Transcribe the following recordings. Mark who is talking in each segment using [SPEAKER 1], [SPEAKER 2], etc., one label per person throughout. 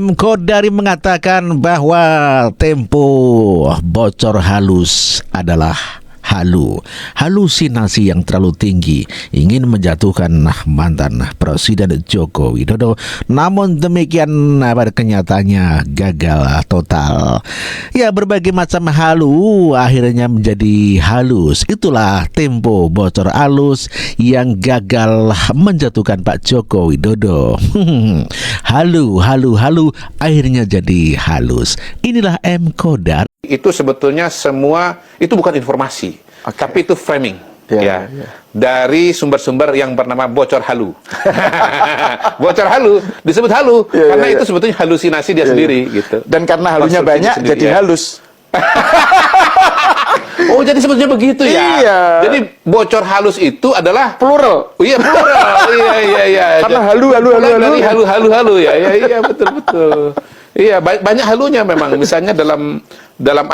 [SPEAKER 1] M. Kodari mengatakan bahwa Tempo bocor halus adalah halusinasi yang terlalu tinggi ingin menjatuhkan mantan Presiden Joko Widodo. Namun demikian pada kenyataannya gagal total. Ya, berbagai macam halu akhirnya menjadi halus. Itulah Tempo bocor halus yang gagal menjatuhkan Pak Joko Widodo. Halu akhirnya jadi halus. Inilah M. Kodar.
[SPEAKER 2] Itu sebetulnya semua itu bukan informasi, tapi itu framing, dari sumber-sumber yang bernama bocor halu. Bocor halu disebut halu karena itu sebetulnya halusinasi dia sendiri, gitu.
[SPEAKER 3] Dan karena halunya banyak jadi halus.
[SPEAKER 2] Oh, jadi sebetulnya begitu ya.
[SPEAKER 3] Iya.
[SPEAKER 2] Jadi bocor halus itu adalah
[SPEAKER 3] Plural.
[SPEAKER 2] Oh, iya, plural. Iya.
[SPEAKER 3] Karena halu.
[SPEAKER 2] Dari halu ya. Iya, betul. Iya, banyak halunya memang. Misalnya dalam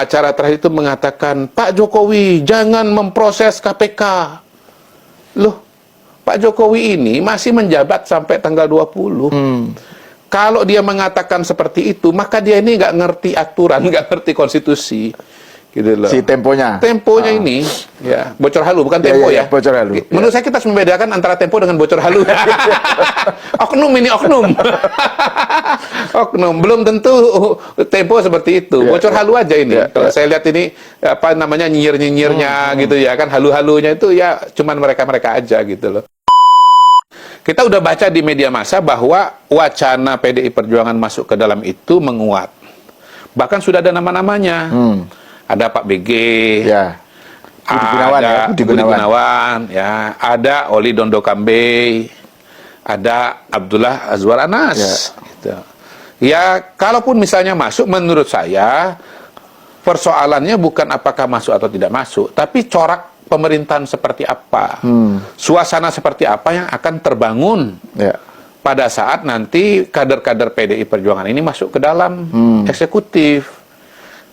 [SPEAKER 2] acara terakhir itu mengatakan, Pak Jokowi jangan memproses KPK. Loh, Pak Jokowi ini masih menjabat sampai tanggal 20. Kalau dia mengatakan seperti itu, maka dia ini nggak ngerti aturan, nggak ngerti konstitusi. Gitu loh.
[SPEAKER 3] Si temponya
[SPEAKER 2] ini ya bocor halu, bukan tempo ya.
[SPEAKER 3] Bocor halu.
[SPEAKER 2] Menurut saya kita harus membedakan antara tempo dengan bocor halu. Oknum ini oknum. Oknum belum tentu tempo seperti itu. Bocor halu aja ini. Kalau saya lihat ini apa namanya nyinyirnya gitu ya kan, halunya itu ya cuman mereka aja gitu loh. Kita udah baca di media massa bahwa wacana PDI Perjuangan masuk ke dalam itu menguat. Bahkan sudah ada nama-namanya. Ada Pak BG, ada Budi Gunawan, ada Oli Dondo Kambe, ada Abdullah Azwar Anas. Gitu. Ya, kalaupun misalnya masuk, menurut saya persoalannya bukan apakah masuk atau tidak masuk, tapi corak pemerintahan seperti apa, suasana seperti apa yang akan terbangun pada saat nanti kader-kader PDI Perjuangan ini masuk ke dalam eksekutif.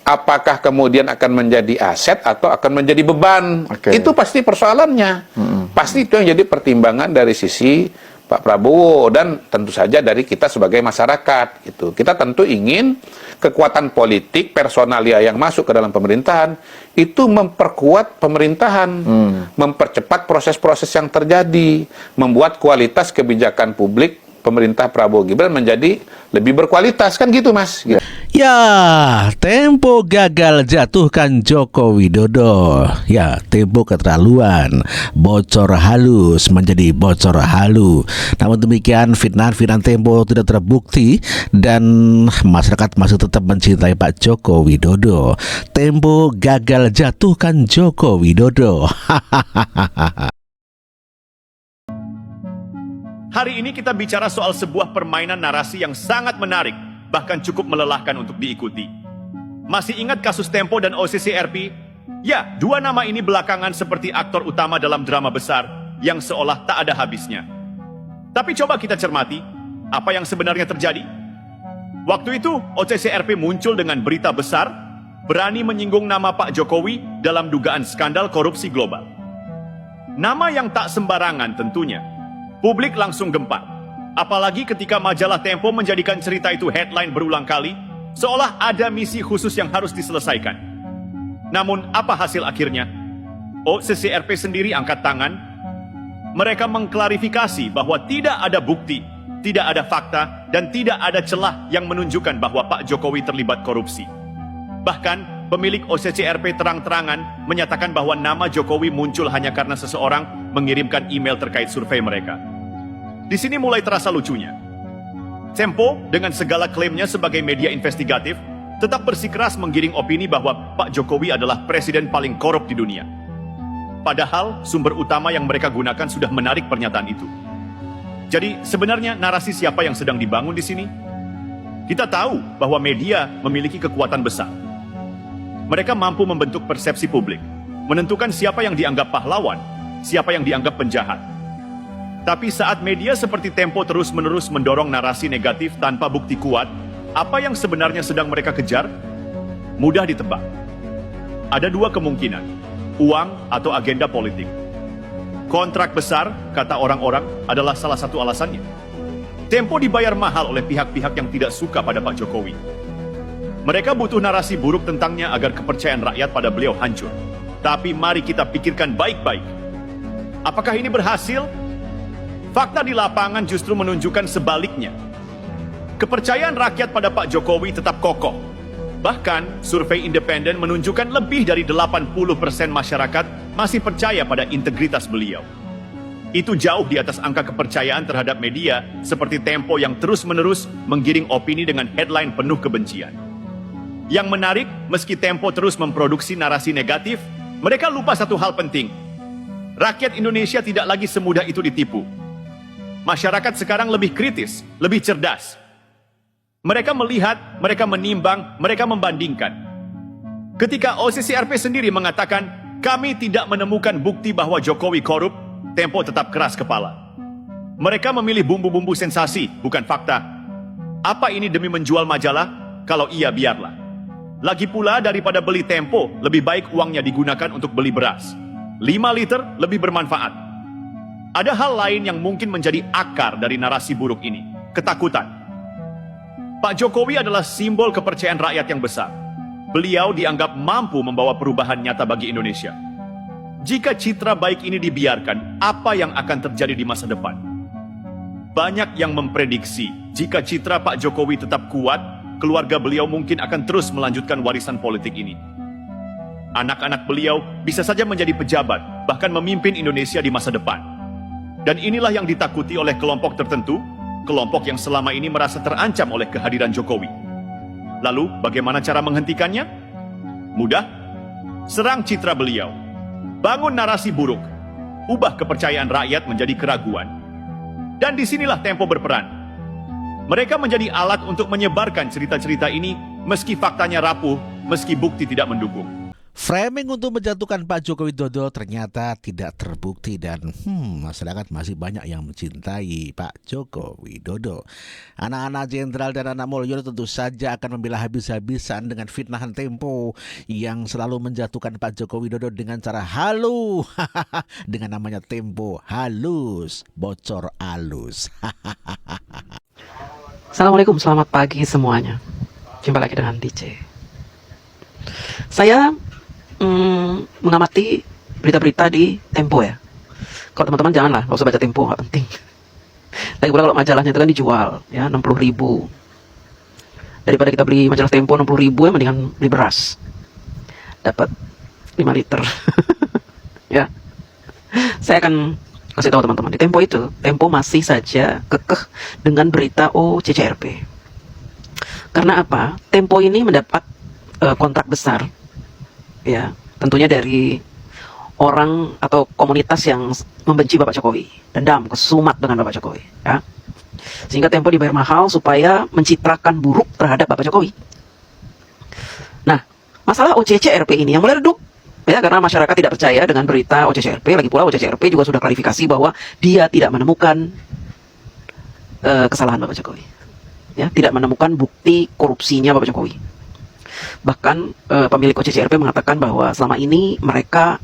[SPEAKER 2] Apakah kemudian akan menjadi aset atau akan menjadi beban? Itu pasti persoalannya. Pasti itu yang jadi pertimbangan dari sisi Pak Prabowo dan tentu saja dari kita sebagai masyarakat. Gitu. Kita tentu ingin kekuatan politik personalia yang masuk ke dalam pemerintahan itu memperkuat pemerintahan, mempercepat proses-proses yang terjadi, membuat kualitas kebijakan publik pemerintah Prabowo Gibran menjadi lebih berkualitas, kan gitu Mas. Gitu.
[SPEAKER 1] Ya, Tempo gagal jatuhkan Joko Widodo. Ya, Tempo keterlaluan. Bocor halus menjadi bocor halu. Namun demikian, fitnah Tempo tidak terbukti dan masyarakat masih tetap mencintai Pak Joko Widodo. Tempo gagal jatuhkan Joko Widodo.
[SPEAKER 4] Hari ini kita bicara soal sebuah permainan narasi yang sangat menarik, bahkan cukup melelahkan untuk diikuti. Masih ingat kasus Tempo dan OCCRP? Ya, dua nama ini belakangan seperti aktor utama dalam drama besar yang seolah tak ada habisnya. Tapi coba kita cermati, apa yang sebenarnya terjadi? Waktu itu, OCCRP muncul dengan berita besar, berani menyinggung nama Pak Jokowi dalam dugaan skandal korupsi global. Nama yang tak sembarangan tentunya. Publik langsung gempar. Apalagi ketika majalah Tempo menjadikan cerita itu headline berulang kali, seolah ada misi khusus yang harus diselesaikan. Namun, apa hasil akhirnya? OCCRP sendiri angkat tangan. Mereka mengklarifikasi bahwa tidak ada bukti, tidak ada fakta, dan tidak ada celah yang menunjukkan bahwa Pak Jokowi terlibat korupsi. Bahkan, pemilik OCCRP terang-terangan menyatakan bahwa nama Jokowi muncul hanya karena seseorang mengirimkan email terkait survei mereka. Di sini mulai terasa lucunya. Tempo dengan segala klaimnya sebagai media investigatif tetap bersikeras menggiring opini bahwa Pak Jokowi adalah presiden paling korup di dunia. Padahal sumber utama yang mereka gunakan sudah menarik pernyataan itu. Jadi sebenarnya narasi siapa yang sedang dibangun di sini? Kita tahu bahwa media memiliki kekuatan besar. Mereka mampu membentuk persepsi publik, menentukan siapa yang dianggap pahlawan, siapa yang dianggap penjahat. Tapi saat media seperti Tempo terus-menerus mendorong narasi negatif tanpa bukti kuat, apa yang sebenarnya sedang mereka kejar? Mudah ditebak. Ada dua kemungkinan, uang atau agenda politik. Kontrak besar, kata orang-orang, adalah salah satu alasannya. Tempo dibayar mahal oleh pihak-pihak yang tidak suka pada Pak Jokowi. Mereka butuh narasi buruk tentangnya agar kepercayaan rakyat pada beliau hancur. Tapi mari kita pikirkan baik-baik. Apakah ini berhasil? Fakta di lapangan justru menunjukkan sebaliknya. Kepercayaan rakyat pada Pak Jokowi tetap kokoh. Bahkan, survei independen menunjukkan lebih dari 80% masyarakat masih percaya pada integritas beliau. Itu jauh di atas angka kepercayaan terhadap media seperti Tempo yang terus-menerus menggiring opini dengan headline penuh kebencian. Yang menarik, meski Tempo terus memproduksi narasi negatif, mereka lupa satu hal penting. Rakyat Indonesia tidak lagi semudah itu ditipu. Masyarakat sekarang lebih kritis, lebih cerdas. Mereka melihat, mereka menimbang, mereka membandingkan. Ketika OCCRP sendiri mengatakan, kami tidak menemukan bukti bahwa Jokowi korup, Tempo tetap keras kepala. Mereka memilih bumbu-bumbu sensasi, bukan fakta. Apa ini demi menjual majalah? Kalau iya, biarlah. Lagi pula daripada beli Tempo, lebih baik uangnya digunakan untuk beli beras. 5 liter lebih bermanfaat. Ada hal lain yang mungkin menjadi akar dari narasi buruk ini. Ketakutan. Pak Jokowi adalah simbol kepercayaan rakyat yang besar. Beliau dianggap mampu membawa perubahan nyata bagi Indonesia. Jika citra baik ini dibiarkan, apa yang akan terjadi di masa depan? Banyak yang memprediksi, jika citra Pak Jokowi tetap kuat, keluarga beliau mungkin akan terus melanjutkan warisan politik ini. Anak-anak beliau bisa saja menjadi pejabat, bahkan memimpin Indonesia di masa depan. Dan inilah yang ditakuti oleh kelompok tertentu, kelompok yang selama ini merasa terancam oleh kehadiran Jokowi. Lalu, bagaimana cara menghentikannya? Mudah. Serang citra beliau. Bangun narasi buruk, ubah kepercayaan rakyat menjadi keraguan. Dan disinilah Tempo berperan. Mereka menjadi alat untuk menyebarkan cerita-cerita ini meski faktanya rapuh, meski bukti tidak mendukung.
[SPEAKER 1] Framing untuk menjatuhkan Pak Joko Widodo ternyata tidak terbukti dan masyarakat masih banyak yang mencintai Pak Joko Widodo. Anak-anak jenderal dan anak Mulyono tentu saja akan membela habis-habisan dengan fitnahan Tempo yang selalu menjatuhkan Pak Joko Widodo dengan cara halus. Dengan namanya Tempo halus, bocor halus.
[SPEAKER 5] Assalamualaikum, selamat pagi semuanya. Jumpa lagi dengan DJ. Saya mengamati berita-berita di Tempo ya. Kalau teman-teman janganlah, nggak usah baca Tempo, nggak penting. Lagi pula kalau majalahnya itu kan dijual ya 60.000. Daripada kita beli majalah Tempo 60.000 ya mendingan beli beras. Dapat 5 liter. Ya. Saya akan kasih tahu teman-teman, di Tempo itu, Tempo masih saja kekeh dengan berita OCCRP. Karena apa? Tempo ini mendapat kontrak besar, ya, tentunya dari orang atau komunitas yang membenci Bapak Jokowi, dendam, kesumat dengan Bapak Jokowi, ya. Sehingga Tempo dibayar mahal supaya mencitrakan buruk terhadap Bapak Jokowi. Nah, masalah OCCRP ini yang mulai redup, ya, karena masyarakat tidak percaya dengan berita OCCRP. Lagi pula OCCRP juga sudah klarifikasi bahwa dia tidak menemukan kesalahan Bapak Jokowi, ya, tidak menemukan bukti korupsinya Bapak Jokowi. Bahkan pemilik OCCRP mengatakan bahwa selama ini mereka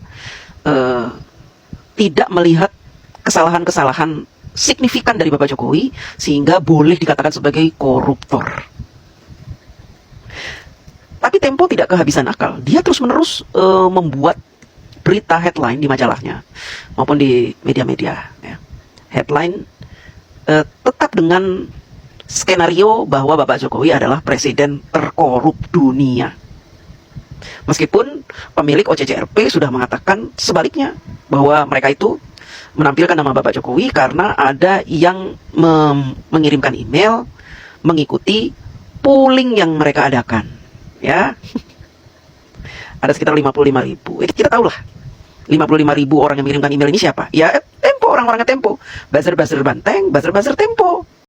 [SPEAKER 5] tidak melihat kesalahan-kesalahan signifikan dari Bapak Jokowi sehingga boleh dikatakan sebagai koruptor. Tapi Tempo tidak kehabisan akal. Dia terus-menerus membuat berita headline di majalahnya maupun di media-media, ya. Headline tetap dengan skenario bahwa Bapak Jokowi adalah presiden terkorup dunia. Meskipun pemilik OCCRP sudah mengatakan sebaliknya, bahwa mereka itu menampilkan nama Bapak Jokowi karena ada yang mengirimkan email mengikuti polling yang mereka adakan, ya. Ada sekitar 55.000. Kita tahulah 55.000 orang yang mengirimkan email ini siapa? Ya Tempo, orang-orangnya Tempo. Buzzer-buzzer Banteng, buzzer-buzzer Tempo.